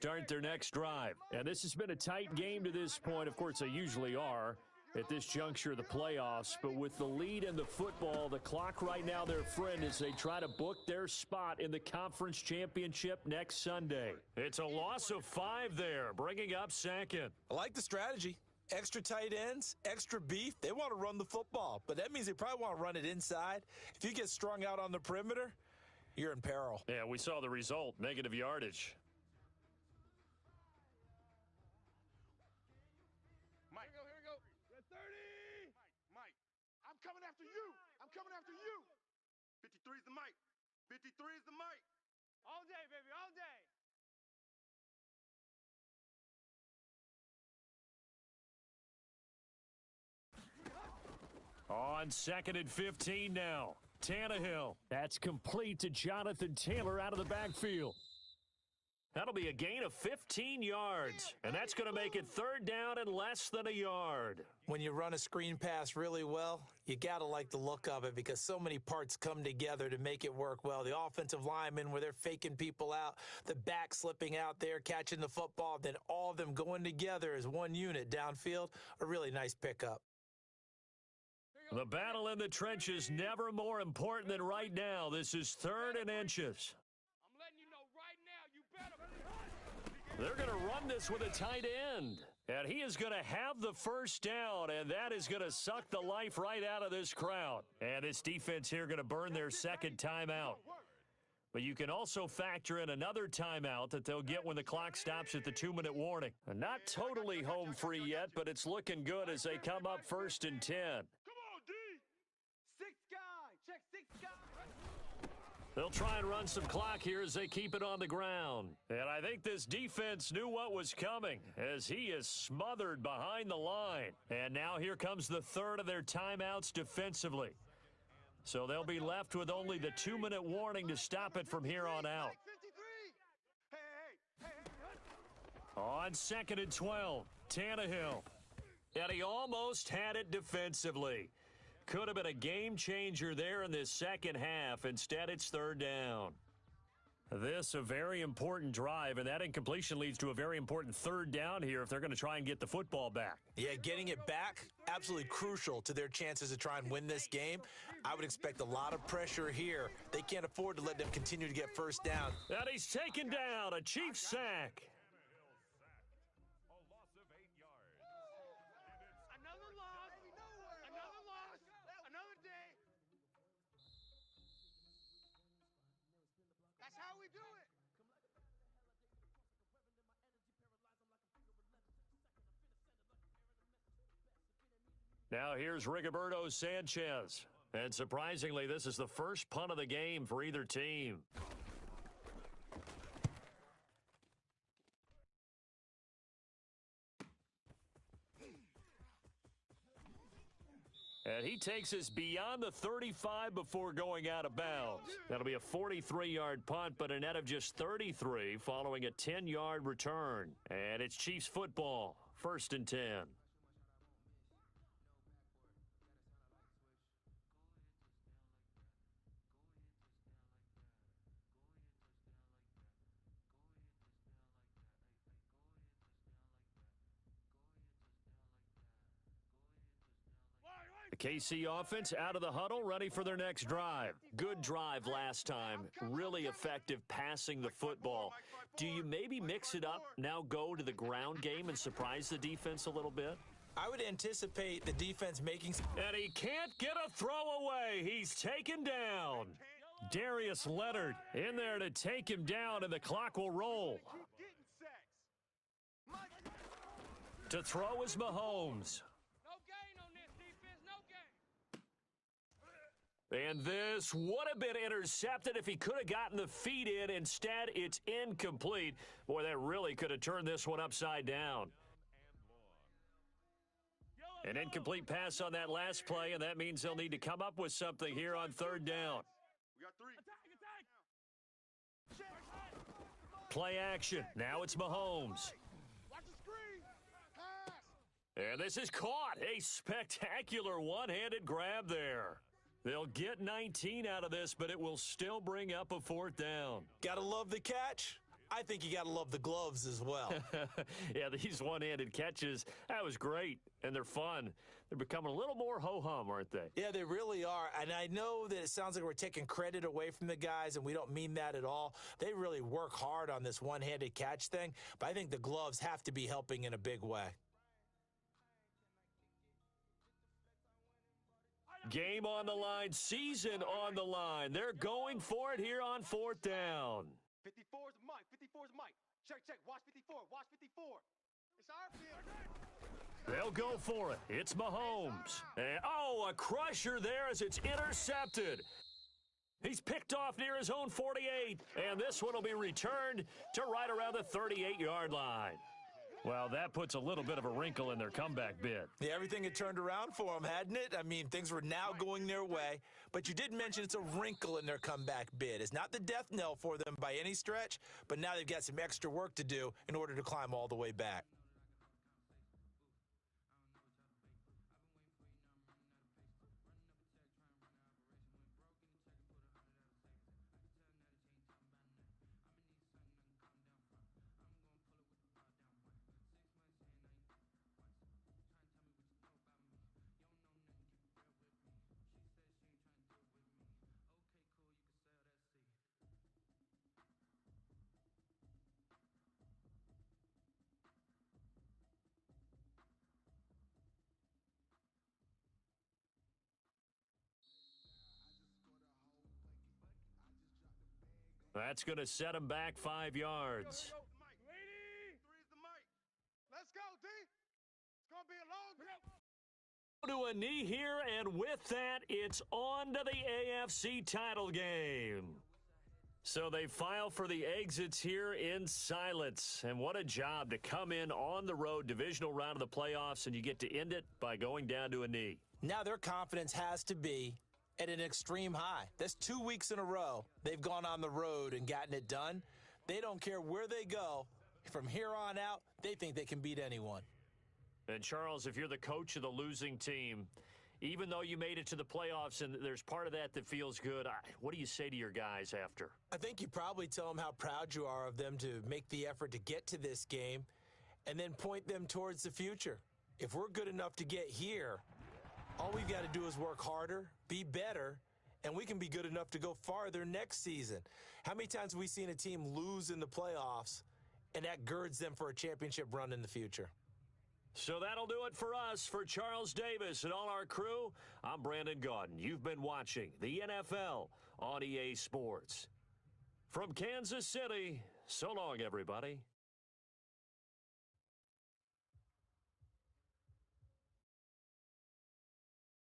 Start their next drive. And this has been a tight game to this point. Of course, they usually are at this juncture of the playoffs. But with the lead in the football, the clock right now, their friend, as they try to book their spot in the conference championship next Sunday. It's a loss of 5 there, bringing up second. I like the strategy. Extra tight ends, extra beef. They want to run the football, but that means they probably want to run it inside. If you get strung out on the perimeter, you're in peril. Yeah, we saw the result, negative yardage. Mike, here we go. 30. Mike, I'm coming after you. I'm coming after you. 53 is the Mike. 53 is the Mike. All day, baby, all day. On 2nd and 15 now. Tannehill. That's complete to Jonathan Taylor out of the backfield. That'll be a gain of 15 yards, and that's going to make it 3rd down and less than a yard. When you run a screen pass really well, you got to like the look of it because so many parts come together to make it work well. The offensive linemen, where they're faking people out, the back slipping out there, catching the football, then all of them going together as one unit downfield, a really nice pickup. The battle in the trenches never more important than right now. This is 3rd and inches. I'm letting you know right now, you better. They're going to run this with a tight end. And he is going to have the first down, and that is going to suck the life right out of this crowd. And this defense here going to burn their second timeout. But you can also factor in another timeout that they'll get when the clock stops at the 2-minute warning. Not totally home free yet, but it's looking good as they come up 1st and 10. Check 6 guy. They'll try and run some clock here as they keep it on the ground. And I think this defense knew what was coming as he is smothered behind the line. And now here comes the 3rd of their timeouts defensively. So they'll be left with only the 2-minute warning to stop it from here on out. On 2nd and 12, Tannehill. And he almost had it defensively. Could have been a game changer there in this second half. Instead, it's 3rd down. This a very important drive, and that incompletion leads to a very important 3rd down here if they're going to try and get the football back. Yeah, getting it back, absolutely crucial to their chances to try and win this game. I would expect a lot of pressure here. They can't afford to let them continue to get first down. And he's taken down, a Chiefs sack. Now here's Rigoberto Sanchez. And surprisingly, this is the first punt of the game for either team. And he takes us beyond the 35 before going out of bounds. That'll be a 43-yard punt, but a net of just 33 following a 10-yard return. And it's Chiefs football, 1st and 10. The KC offense out of the huddle, ready for their next drive. Good drive last time. Really effective passing the football. Do you maybe mix it up, now go to the ground game and surprise the defense a little bit? I would anticipate the defense making... And he can't get a throw away. He's taken down. Darius Leonard in there to take him down, and the clock will roll. To throw is Mahomes. And this would have been intercepted if he could have gotten the feet in. Instead, it's incomplete. Boy, that really could have turned this one upside down. An incomplete pass on that last play, and that means they'll need to come up with something here on 3rd down. We got 3. Play action. Now it's Mahomes. Watch the screen. Pass. And this is caught. A spectacular one-handed grab there. They'll get 19 out of this, but it will still bring up a 4th down. Gotta love the catch. I think you got to love the gloves as well. Yeah, these one-handed catches, that was great, and they're fun. They're becoming a little more ho-hum, aren't they? Yeah, they really are. And I know that it sounds like we're taking credit away from the guys, and we don't mean that at all. They really work hard on this one-handed catch thing, but I think the gloves have to be helping in a big way. Game on the line, season on the line. They're going for it here on 4th down. 54 is Mike. 54 is Mike. Check. Watch 54. Watch 54. It's our field. They'll go for it. It's Mahomes. And, a crusher there as it's intercepted. He's picked off near his own 48, and this one will be returned to right around the 38-yard line. Well, that puts a little bit of a wrinkle in their comeback bid. Yeah, everything had turned around for them, hadn't it? I mean, things were now going their way. But you did mention it's a wrinkle in their comeback bid. It's not the death knell for them by any stretch, but now they've got some extra work to do in order to climb all the way back. That's going to set him back 5 yards. Mike. 3 is the Mike. Let's go, D. It's going to be a long To a knee here, and with that, it's on to the AFC title game. So they file for the exits here in silence. And what a job to come in on the road, divisional round of the playoffs, and you get to end it by going down to a knee. Now their confidence has to be at an extreme high. That's 2 weeks in a row they've gone on the road and gotten it done. They don't care where they go. From here on out, they think they can beat anyone. And, Charles, if you're the coach of the losing team, even though you made it to the playoffs and there's part of that feels good, what do you say to your guys after? I think you probably tell them how proud you are of them to make the effort to get to this game and then point them towards the future. If we're good enough to get here, all we've got to do is work harder, be better, and we can be good enough to go farther next season. How many times have we seen a team lose in the playoffs, and that girds them for a championship run in the future? So that'll do it for us. For Charles Davis and all our crew, I'm Brandon Gaudin. You've been watching the NFL on EA Sports. From Kansas City, so long, everybody.